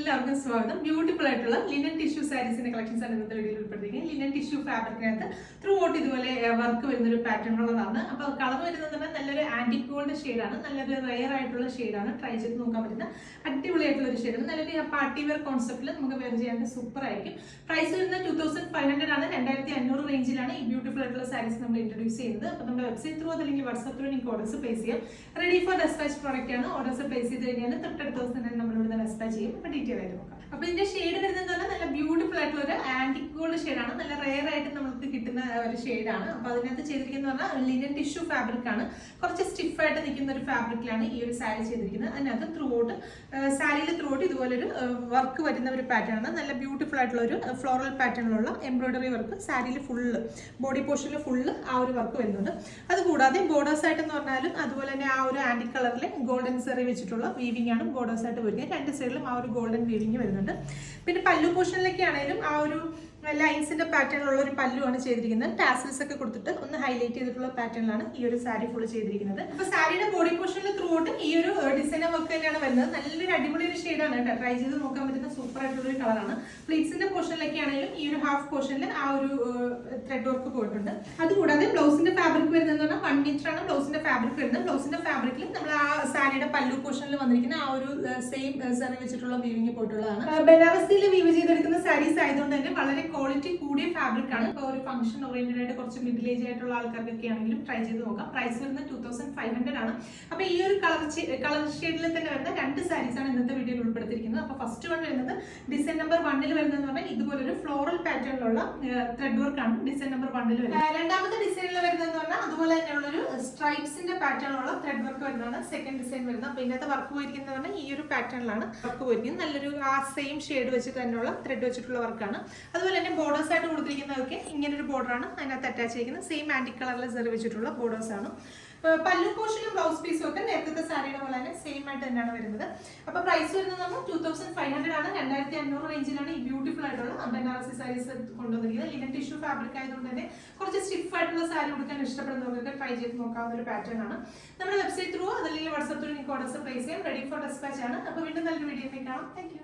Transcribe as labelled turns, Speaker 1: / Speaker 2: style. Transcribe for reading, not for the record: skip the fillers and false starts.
Speaker 1: എല്ലാവർക്കും സ്വാഗതം. ബ്യൂട്ടിഫുൾ ആയിട്ടുള്ള ലിനൻ ടിഷ്യൂ സാരീസിന്റെ കളക്ഷൻസ് ആണ് ഇന്നത്തെ വീഡിയോയിൽ ഉൾപ്പെടുത്തിയിരിക്കുന്നത്. ലിനൻ ടിഷ്യൂ ഫാബ്രിക്കിനകത്ത് ത്രൂ ഔട്ട് ഇതുപോലെ വർക്ക് വരുന്ന ഒരു പാറ്റേൺ ഉള്ളതാണ്. അപ്പോൾ കളർ വരുന്നത് നല്ലൊരു ആന്റി ഗോൾഡ് ഷെയ്ഡാണ്, നല്ലൊരു റെയർ ആയിട്ടുള്ള ഷെയ്ഡാണ്. ട്രൈ ചെയ്ത് നോക്കാൻ പറ്റുന്ന അടിപൊളിയായിട്ടുള്ള ഒരു ഷെയ്ഡാണ്. നല്ലൊരു പാർട്ടി വെയർ കോൺസെപ്റ്റിൽ നമുക്ക് വെയർ ചെയ്യാൻ സൂപ്പർ ആയിരിക്കും. പ്രൈസ് വരുന്നത് 2500 ആണ്. 2500 റേഞ്ചിലാണ് ഈ ബ്യൂട്ടിഫുൾ ആയിട്ടുള്ള സാരീസ് നമ്മൾ ഇൻട്രൊഡ്യൂസ് ചെയ്യുന്നത്. അപ്പോൾ നമ്മുടെ വെബ്സൈറ്റ് ത്രൂ അല്ലെങ്കിൽ വാട്സ്ആപ്പ് ത്രൂ നിങ്ങൾക്ക് ഓർഡേഴ്സ് പ്ലേസ് ചെയ്യാം. റെഡി ഫോർ ഡെസ്പാച്ച് പ്രോഡക്റ്റ് ആണ്. ഓർഡേഴ്സ് പ്ലേസ് ചെയ്ത് കഴിഞ്ഞാൽ തൊട്ടടുത്ത ദിവസം തന്നെ നമ്മളിവിടെ ഡെസ്പാച്ച് ചെയ്യും. അപ്പോൾ ഡീറ്റെയിൽ ആയിട്ട് നോക്കാം. അപ്പോൾ ഇതിന്റെ ഷെയ്ഡ് വരുന്നത് നല്ല ബ്യൂട്ടിഫുൾ ആയിട്ടുള്ള ഒരു ആന്റിക് ഗോൾഡ് ഷെയ്ഡാണ്. നല്ല റെയർ ആയിട്ട് നമുക്ക് കിട്ടുന്ന ഒരു ഷെയ്ഡാണ്. അപ്പോൾ അതിനകത്ത് ചെയ്തിരിക്കുന്നത് പറഞ്ഞാൽ ലിനൻ ടിഷ്യൂ ഫാബ്രിക് ആണ്. കുറച്ച് സ്റ്റിഫായിട്ട് നിൽക്കുന്ന ഒരു ഫാബ്രിക്കിലാണ് ഈ ഒരു സാരി ചെയ്തിരിക്കുന്നത്. അതിനകത്ത് ത്രൂ ഔട്ട് സാരിയിൽ ത്രൂ ഔട്ട് ഇതുപോലൊരു വർക്ക് വരുന്ന ഒരു പാറ്റേൺ ആണ്. നല്ല ബ്യൂട്ടിഫുൾ ആയിട്ടുള്ള ഒരു ഫ്ലോറൽ പാറ്റേണിലുള്ള എംബ്രോയിഡറി വർക്ക് സാരിയിൽ ഫുള്ള് ബോഡി പോർഷനിൽ ഫുള്ള് ആ ഒരു വർക്ക് വരുന്നുണ്ട്. അതുകൂടാതെ ബോർഡേഴ്സ് ആയിട്ടെന്ന് പറഞ്ഞാലും അതുപോലെ തന്നെ ആ ഒരു ആന്റി കളറിലെ ഗോൾഡൻ സെറി വെച്ചിട്ടുള്ള വീവിംഗ് ആണ് ബോർഡേഴ്സ് ആയിട്ട് വരുന്നത്. രണ്ട് സൈഡിലും ആ ഒരു ഗോൾഡൻ വീവിംഗ് വരുന്നുണ്ട്. പിന്നെ പല്ലു പോർഷനിലേക്ക് ആണെങ്കിലും ആ ഒരു ലൈൻസിന്റെ പാറ്റേണിലുള്ള ഒരു പല്ലുവാണ് ചെയ്തിരിക്കുന്നത്. ടാസൽസ് ഒക്കെ കൊടുത്തിട്ട് ഒന്ന് ഹൈലൈറ്റ് ചെയ്തിട്ടുള്ള പാറ്റേണിലാണ് ഈ ഒരു സാരി ഫുള്ള് ചെയ്തിരിക്കുന്നത്. അപ്പൊ സാരിയുടെ ബോഡി പോർഷനിൽ ത്രൂ ഔട്ട് ഈ ഒരു ഡിസൈനർ വർക്ക് തന്നെയാണ് വരുന്നത്. നല്ലൊരു അടിപൊളി ഒരു ഷെയ്ഡാണ് കേട്ടോ. ട്രൈ ചെയ്ത് നോക്കാൻ പറ്റുന്ന സൂപ്പർ ആയിട്ടുള്ള ഒരു കളറാണ്. പ്ലീറ്റ്സിന്റെ പോർഷനിലൊക്കെ ആണെങ്കിലും ഈ ഒരു ഹാഫ് പോർഷനിൽ ആ ഒരു ത്രെഡ് വർക്ക് പോയിട്ടുണ്ട്. അതുകൂടാതെ ബ്ലൗസിന്റെ ഫാബ്രിക് വരുന്നത് പറഞ്ഞാൽ 1 മീറ്റർ ആണ് ബ്ലൗസിന്റെ ഫാബ്രിക് വരുന്നത്. ബ്ലൗസിന്റെ ഫാബ്രിക്കിൽ നമ്മൾ ആ സാരിയുടെ പല്ലു പോർഷനിൽ വന്നിരിക്കുന്ന ആ ഒരു സെയിം സാരി വെച്ചിട്ടുള്ള വീവിംഗ് പോയിട്ടുള്ളതാണ്. ബനാറസിയിൽ വീവ് ചെയ്തെടുക്കുന്ന സാരീസ് ആയതുകൊണ്ട് തന്നെ വളരെ ക്വാളിറ്റി കൂടിയ ഫാബ്രിക് ആണ്. ഇപ്പോൾ ഒരു ഫംഗ്ഷൻ ഓറിയന്റഡ് ആയിട്ട് കുറച്ച് മിഡിൽ ഏജ് ആയിട്ടുള്ള ആൾക്കാർക്കൊക്കെ ആണെങ്കിലും ട്രൈ ചെയ്ത് നോക്കാം. പ്രൈസ് വരുന്നത് 2500 ആണ്. അപ്പോൾ ഈ ഒരു കളർ ഷെയ്ഡിൽ തന്നെ വരുന്ന രണ്ട് സാരീസ് ആണ് ഇന്നത്തെ വീഡിയോയിൽ ഉൾപ്പെടുത്തിയിരിക്കുന്നത്. അപ്പോൾ ഫസ്റ്റ് വൺ വരുന്നത് ഡിസൈൻ നമ്പർ 1 വരുന്നതെന്ന് പറഞ്ഞാൽ ഇതുപോലൊരു ഫ്ലോറൽ പാറ്റേണിലുള്ള ത്രെഡ് വർക്ക് ആണ് ഡിസൈൻ നമ്പർ 1 വരുന്നത്. രണ്ടാമത്തെ ഡിസൈനിൽ വരുന്നതെന്ന് പറഞ്ഞാൽ അതുപോലെ തന്നെയുള്ളൊരു സ്ട്രൈപ്സിന്റെ പാറ്റേണിലുള്ള ത്രെഡ് വർക്ക് വരുന്നതാണ് സെക്കൻഡ് ഡിസൈൻ വരുന്നത്. അപ്പോൾ ഇതിനകത്ത് വർക്ക് പോയിരിക്കുന്നത് പറഞ്ഞാൽ ഈ ഒരു പാറ്റേണിലാണ് വർക്ക് പോയിരിക്കുന്നത്. നല്ലൊരു ആ സെയിം ഷെയ്ഡ് വെച്ചിട്ട് തന്നെയുള്ള ത്രെഡ് വെച്ചിട്ടുള്ള വർക്കാണ്. അതുപോലെ തന്നെ ബോർഡേഴ്സ് ആയിട്ട് കൊടുത്തിരിക്കുന്നതൊക്കെ ഇങ്ങനൊരു ബോർഡറാണ് അതിനകത്ത് അറ്റാച്ച് ചെയ്യുന്നത്. സെയിം ആന്റി കളറിൽ സെറി വെച്ചിട്ടുള്ള ബോർഡേഴ്സ് ആണ്. പല്ലു പോർഷനും ബ്ലൗസ് പീസും ഒക്കെ നേരത്തെ സാരിയുടെ പോലെ തന്നെ സെയിം ആയിട്ട് തന്നെയാണ് വരുന്നത്. അപ്പോൾ പ്രൈസ് വരുന്നത് നമ്മൾ 2500 ആണ്. 2500 റേഞ്ചിലാണ് ഈ ബ്യൂട്ടിഫുൾ ആയിട്ടുള്ള ബനാറസി സാരീസ് കൊണ്ടുവന്നിരിക്കുന്നത്. ലിനൻ ടിഷ്യൂ ഫാബ്രിക് ആയതുകൊണ്ട് തന്നെ കുറച്ച് സ്റ്റിഫ് ആയിട്ടുള്ള സാരി കൊടുക്കാൻ ഇഷ്ടപ്പെടുന്നവർക്കൊക്കെ ട്രൈ ചെയ്ത് നോക്കാവുന്ന ഒരു പാറ്റേൺ ആണ്. നമ്മുടെ വെബ്സൈറ്റ് ത്രൂ അതല്ലെങ്കിൽ വാട്സ്ആപ്പ് ത്രൂ നിങ്ങൾക്ക് ഓർഡേഴ്സ് പ്ലേസ് ചെയ്യാം. റെഡി ഫോർ ഡെസ്പാച്ച് ആണ്. അപ്പോൾ വീണ്ടും നല്ലൊരു വീഡിയോ കാണാം. Thank you.